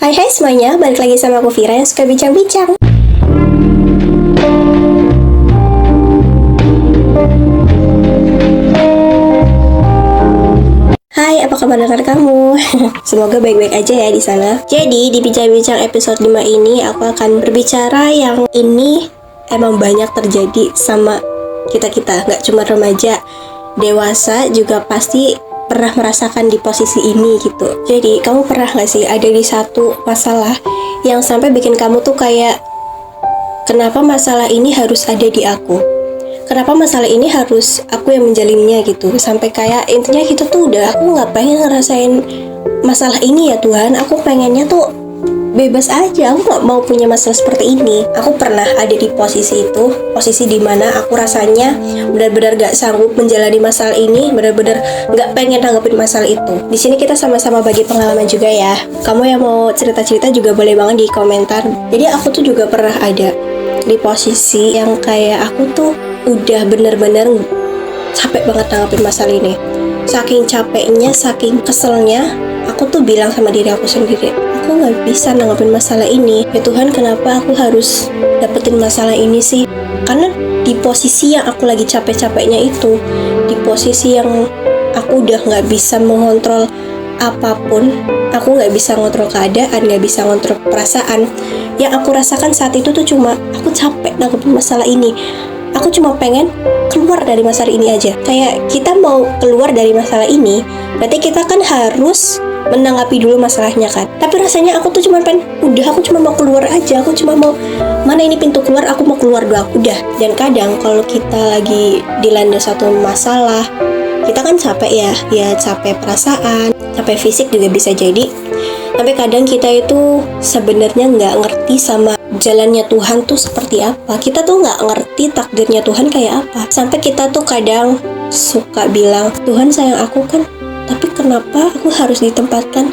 Hai semuanya, balik lagi sama aku Vira yang suka bincang-bincang. Hai, apa kabar dengan kamu? Semoga baik-baik aja ya di sana. Jadi, di bincang-bincang episode 5 ini aku akan berbicara yang ini emang banyak terjadi sama kita-kita, nggak cuma remaja, dewasa juga pasti pernah merasakan di posisi ini gitu. Jadi kamu pernah gak sih ada di satu masalah yang sampai bikin kamu tuh kayak, kenapa masalah ini harus ada di aku? Kenapa masalah ini harus aku yang menjalinnya gitu? Sampai kayak intinya kita tuh udah, aku gak pengen ngerasain masalah ini ya Tuhan. Aku pengennya tuh bebas aja, aku gak mau punya masalah seperti ini. Aku pernah ada di posisi itu, posisi dimana aku rasanya benar-benar gak sanggup menjalani masalah ini, benar-benar gak pengen nanggepin masalah itu. Di sini kita sama-sama bagi pengalaman juga ya. Kamu yang mau cerita-cerita juga boleh banget di komentar. Jadi aku tuh juga pernah ada di posisi yang kayak aku tuh udah benar-benar capek banget nanggepin masalah ini. Saking capeknya, saking keselnya, aku tuh bilang sama diri aku sendiri, aku gak bisa nanggepin masalah ini. Ya Tuhan, kenapa aku harus dapetin masalah ini sih? Karena di posisi yang aku lagi capek-capeknya itu, di posisi yang aku udah gak bisa mengontrol apapun, aku gak bisa ngontrol keadaan, gak bisa ngontrol perasaan. Yang aku rasakan saat itu tuh cuma, aku capek nanggepin masalah ini. Aku cuma pengen keluar dari masalah ini aja. Kayak kita mau keluar dari masalah ini, berarti kita kan harus menanggapi dulu masalahnya kan. Tapi rasanya aku tuh cuma pengen, udah aku cuma mau keluar aja. Aku cuma mau, mana ini pintu keluar, aku mau keluar doang, udah. Dan kadang kalau kita lagi dilanda satu masalah, kita kan capek ya capek perasaan, capek fisik juga bisa jadi. Tapi kadang kita itu sebenarnya nggak ngerti sama jalannya Tuhan tuh seperti apa. Kita tuh nggak ngerti takdirnya Tuhan kayak apa. Sampai kita tuh kadang suka bilang, Tuhan sayang aku kan, tapi kenapa aku harus ditempatkan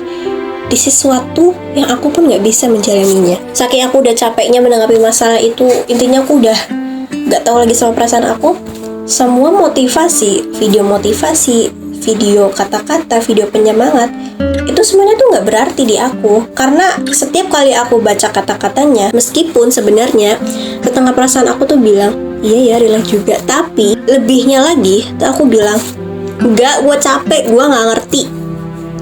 di sesuatu yang aku pun nggak bisa menjalaninya. Saking aku udah capeknya menanggapi masalah itu, intinya aku udah nggak tahu lagi sama perasaan aku. Semua motivasi, video kata-kata, video penyemangat, itu semuanya tuh nggak berarti di aku. Karena setiap kali aku baca kata-katanya, meskipun sebenarnya setengah perasaan aku tuh bilang, iya ya relax juga, tapi lebihnya lagi tuh aku bilang, enggak, gue capek, gue nggak ngerti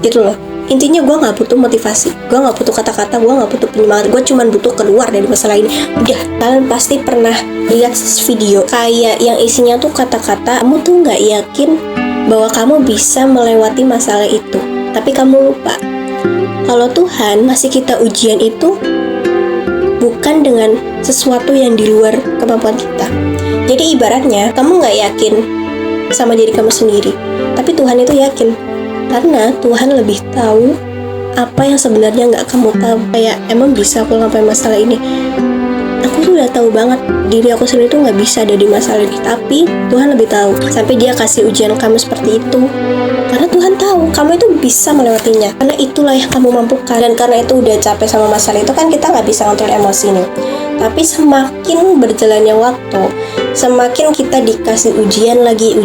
gitu loh. Intinya gue nggak butuh motivasi, gue nggak butuh kata-kata, gue nggak butuh penyemangat, gue cuma butuh keluar dari masalah ini. Udah, kalian pasti pernah lihat video kayak yang isinya tuh kata-kata, kamu tuh nggak yakin bahwa kamu bisa melewati masalah itu, tapi kamu lupa kalau Tuhan ngasih kita ujian itu bukan dengan sesuatu yang di luar kemampuan kita. Jadi ibaratnya kamu nggak yakin sama diri kamu sendiri, tapi Tuhan itu yakin. Karena Tuhan lebih tahu apa yang sebenarnya nggak kamu tahu. Kayak, emang bisa aku ngapain masalah ini? Aku tuh udah tahu banget diri aku sendiri tuh nggak bisa ada di masalah ini, tapi Tuhan lebih tahu. Sampai Dia kasih ujian kamu seperti itu, karena Tuhan tahu kamu itu bisa melewatinya. Karena itulah yang kamu mampukan. Dan karena itu udah capek sama masalah itu kan kita nggak bisa ngontrol emosi nih. Tapi semakin berjalannya waktu, semakin kita dikasih ujian lagi,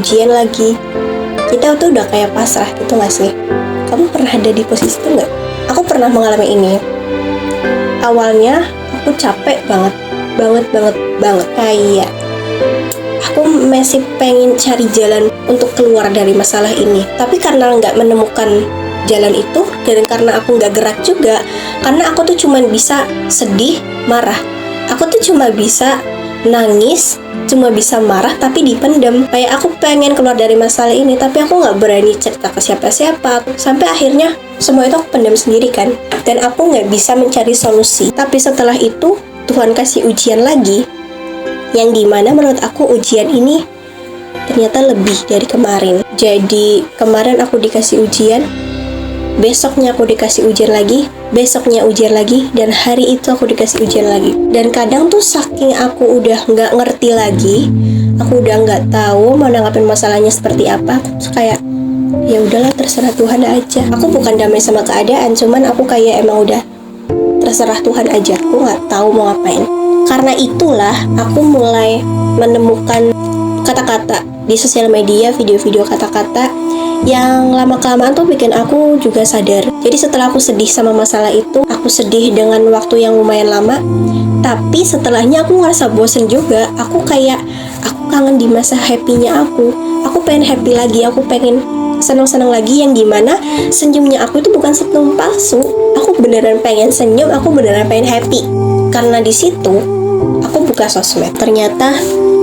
kita tuh udah kayak pasrah gitu gak sih? Kamu pernah ada di posisi itu gak? Aku pernah mengalami ini. Awalnya aku capek banget. Kayak aku masih pengen cari jalan untuk keluar dari masalah ini. Tapi karena gak menemukan jalan itu, dan karena aku gak gerak juga, karena aku tuh cuma bisa sedih, marah. Aku tuh cuma bisa nangis, cuma bisa marah tapi dipendam. Kayak aku pengen keluar dari masalah ini, tapi aku gak berani cerita ke siapa-siapa. Sampai akhirnya semua itu aku pendam sendiri kan, dan aku gak bisa mencari solusi. Tapi setelah itu Tuhan kasih ujian lagi, yang dimana menurut aku ujian ini ternyata lebih dari kemarin. Jadi kemarin aku dikasih ujian, besoknya aku dikasih ujian lagi, besoknya ujian lagi, dan hari itu aku dikasih ujian lagi. Dan kadang tuh saking aku udah nggak ngerti lagi, aku udah nggak tahu mau nanggapin masalahnya seperti apa, aku tuh kayak, ya udahlah terserah Tuhan aja. Aku bukan damai sama keadaan, cuman aku kayak emang udah terserah Tuhan aja. Aku nggak tahu mau ngapain. Karena itulah aku mulai menemukan kata-kata di sosial media, video-video kata-kata yang lama-kelamaan tuh bikin aku juga sadar. Jadi setelah aku sedih sama masalah itu, aku sedih dengan waktu yang lumayan lama, tapi setelahnya aku ngerasa bosen juga. Aku kangen di masa happy-nya aku pengen happy lagi, aku pengen senang-senang lagi, yang dimana senyumnya aku itu bukan senyum palsu. Aku beneran pengen senyum, aku beneran pengen happy. Karena di situ aku buka sosmed, ternyata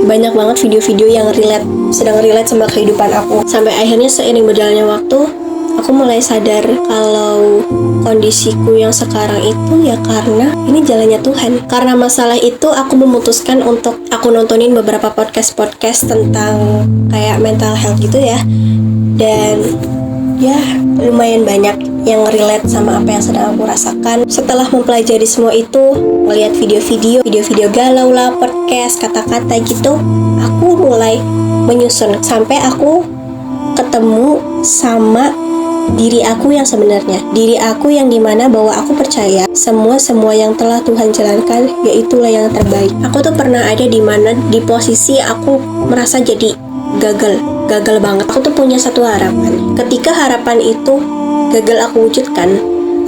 banyak banget video-video yang sedang relate sama kehidupan aku. Sampai akhirnya seiring berjalannya waktu, aku mulai sadar kalau kondisiku yang sekarang itu ya karena ini jalannya Tuhan. Karena masalah itu aku memutuskan untuk aku nontonin beberapa podcast tentang kayak mental health gitu ya. Dan ya lumayan banyak yang relate sama apa yang sedang aku rasakan. Setelah mempelajari semua itu, melihat video-video galau lah, podcast, kata-kata gitu, aku mulai menyusun sampai aku ketemu sama diri aku yang sebenarnya, diri aku yang dimana bahwa aku percaya semua yang telah Tuhan jalankan yaitulah yang terbaik. Aku tuh pernah ada di posisi aku merasa jadi gagal banget. Aku tuh punya satu harapan. Ketika harapan itu gagal aku wujudkan,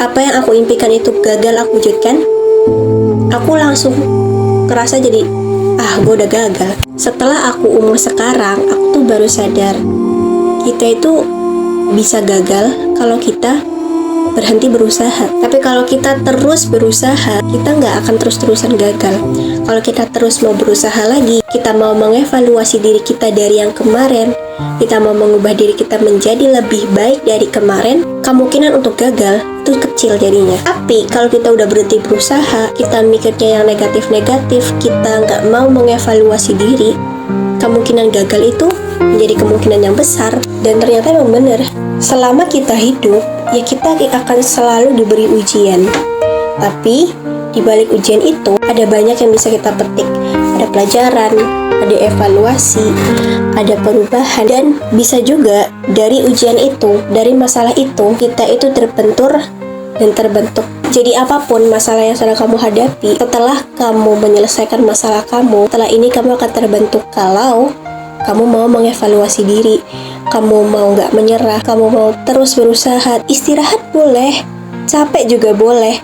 apa yang aku impikan itu gagal aku wujudkan, aku langsung kerasa jadi gue udah gagal. Setelah aku umur sekarang, aku tuh baru sadar kita itu bisa gagal kalau kita berhenti berusaha. Tapi kalau kita terus berusaha, kita nggak akan terus-terusan gagal. Kalau kita terus mau berusaha lagi, kita mau mengevaluasi diri kita dari yang kemarin, kita mau mengubah diri kita menjadi lebih baik dari kemarin, kemungkinan untuk gagal itu kecil jadinya. Tapi kalau kita udah berhenti berusaha, kita mikirnya yang negatif-negatif, kita nggak mau mengevaluasi diri, kemungkinan gagal itu menjadi kemungkinan yang besar. Dan ternyata memang benar, selama kita hidup, ya kita akan selalu diberi ujian. Tapi di balik ujian itu ada banyak yang bisa kita petik. Ada pelajaran, ada evaluasi, ada perubahan, dan bisa juga dari ujian itu, dari masalah itu, kita itu terbentur dan terbentuk. Jadi apapun masalah yang sedang kamu hadapi, setelah kamu menyelesaikan masalah kamu, setelah ini kamu akan terbentuk kalau kamu mau mengevaluasi diri, kamu mau nggak menyerah, kamu mau terus berusaha. Istirahat boleh, capek juga boleh,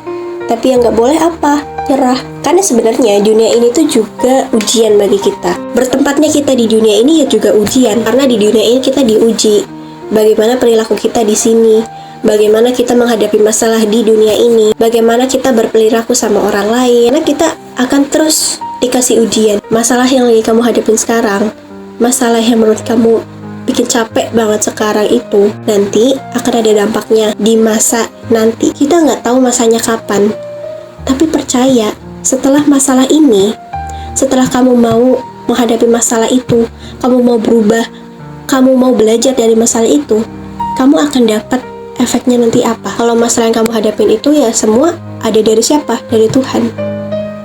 tapi yang nggak boleh apa? Nyerah. Karena sebenarnya dunia ini tuh juga ujian bagi kita. Bertempatnya kita di dunia ini ya juga ujian, karena di dunia ini kita diuji. Bagaimana perilaku kita di sini, bagaimana kita menghadapi masalah di dunia ini, bagaimana kita berperilaku sama orang lain. Karena kita akan terus dikasih ujian. Masalah yang lagi kamu hadapin sekarang, masalah yang menurut kamu bikin capek banget sekarang itu, nanti akan ada dampaknya di masa nanti. Kita nggak tahu masanya kapan, tapi percaya setelah masalah ini, setelah kamu mau menghadapi masalah itu, kamu mau berubah, kamu mau belajar dari masalah itu, kamu akan dapat efeknya nanti apa. Kalau masalah yang kamu hadapin itu ya semua ada dari siapa? Dari Tuhan.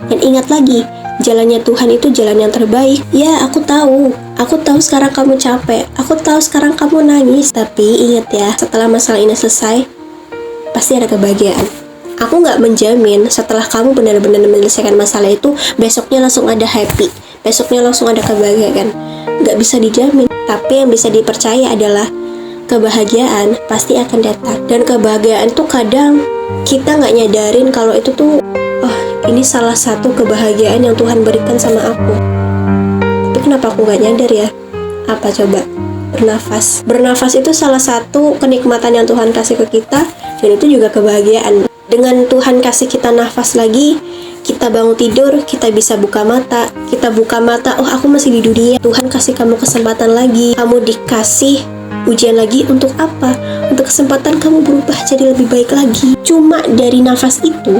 Dan ingat lagi, jalannya Tuhan itu jalan yang terbaik. Ya, aku tahu sekarang kamu capek, aku tahu sekarang kamu nangis, tapi ingat ya, setelah masalah ini selesai, pasti ada kebahagiaan. Aku nggak menjamin setelah kamu benar-benar menyelesaikan masalah itu, besoknya langsung ada happy, besoknya langsung ada kebahagiaan. Nggak bisa dijamin, tapi yang bisa dipercaya adalah kebahagiaan pasti akan datang. Dan kebahagiaan tuh kadang kita nggak nyadarin kalau itu tuh, ini salah satu kebahagiaan yang Tuhan berikan sama aku. Tapi kenapa aku gak nyadar ya? Apa coba? Bernafas itu salah satu kenikmatan yang Tuhan kasih ke kita, dan itu juga kebahagiaan. Dengan Tuhan kasih kita nafas lagi, kita bangun tidur, kita bisa buka mata. Aku masih di dunia. Tuhan kasih kamu kesempatan lagi. Kamu dikasih ujian lagi untuk apa? Untuk kesempatan kamu berubah jadi lebih baik lagi. Cuma dari nafas itu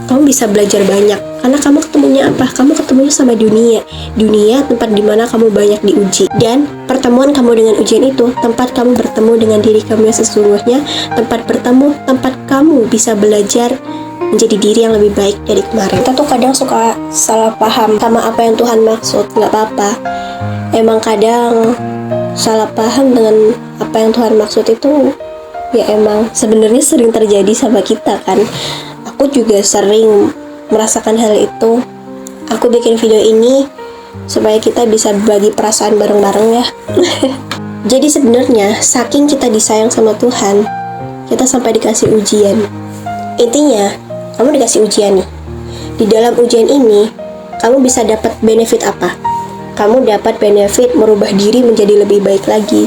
kamu bisa belajar banyak, karena kamu ketemunya apa? Kamu ketemunya sama dunia tempat dimana kamu banyak diuji. Dan pertemuan kamu dengan ujian itu, tempat kamu bertemu dengan diri kamu yang sesungguhnya, tempat kamu bisa belajar menjadi diri yang lebih baik dari kemarin. Kita tuh kadang suka salah paham sama apa yang Tuhan maksud. Nggak apa-apa, emang kadang salah paham dengan apa yang Tuhan maksud itu ya emang sebenarnya sering terjadi sama kita kan. Aku juga sering merasakan hal itu. Aku bikin video ini supaya kita bisa berbagi perasaan bareng-bareng ya. Jadi sebenarnya saking kita disayang sama Tuhan, kita sampai dikasih ujian. Intinya, kamu dikasih ujian nih. Di dalam ujian ini, kamu bisa dapat benefit apa? Kamu dapat benefit merubah diri menjadi lebih baik lagi.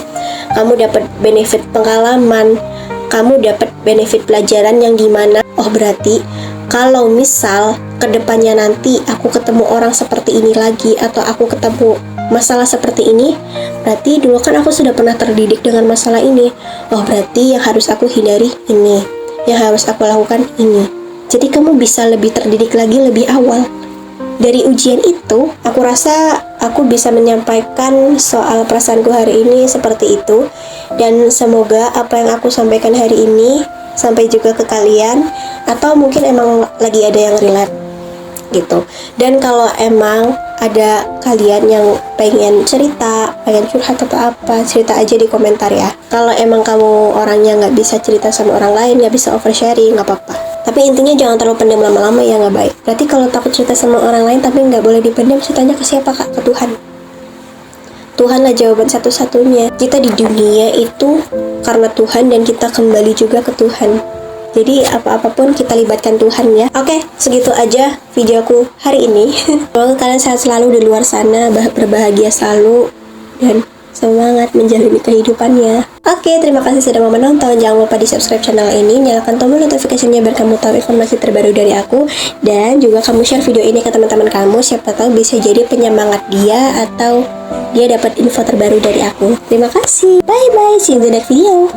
Kamu dapat benefit pengalaman. Kamu dapat benefit pelajaran yang dimana, oh berarti kalau misal kedepannya nanti aku ketemu orang seperti ini lagi, atau aku ketemu masalah seperti ini, berarti dulu kan aku sudah pernah terdidik dengan masalah ini. Oh berarti yang harus aku hindari ini, yang harus aku lakukan ini. Jadi kamu bisa lebih terdidik lagi lebih awal. Dari ujian itu, aku rasa aku bisa menyampaikan soal perasaanku hari ini seperti itu. Dan semoga apa yang aku sampaikan hari ini sampai juga ke kalian, atau mungkin emang lagi ada yang relate gitu. Dan kalau emang ada kalian yang pengen cerita, pengen curhat atau apa, cerita aja di komentar ya. Kalau emang kamu orangnya nggak bisa cerita sama orang lain, nggak bisa oversharing, nggak apa-apa. Tapi intinya jangan terlalu pendam lama-lama ya, nggak baik. Berarti kalau takut cerita sama orang lain tapi nggak boleh dipendam, ceritanya ke siapa kak? Ke Tuhan. Tuhanlah jawaban satu-satunya. Kita di dunia itu karena Tuhan, dan kita kembali juga ke Tuhan. Jadi apa-apapun kita libatkan Tuhan ya. Oke, segitu aja videoku hari ini. Semoga kalian sehat selalu di luar sana, berbahagia selalu, dan semangat menjalani kehidupannya. Oke, terima kasih sudah mau menonton. Jangan lupa di subscribe channel ini, nyalakan tombol notifikasinya biar kamu tahu informasi terbaru dari aku. Dan juga kamu share video ini ke teman-teman kamu, siapa tahu bisa jadi penyemangat dia, atau dia dapat info terbaru dari aku. Terima kasih, bye bye, see you in the next video.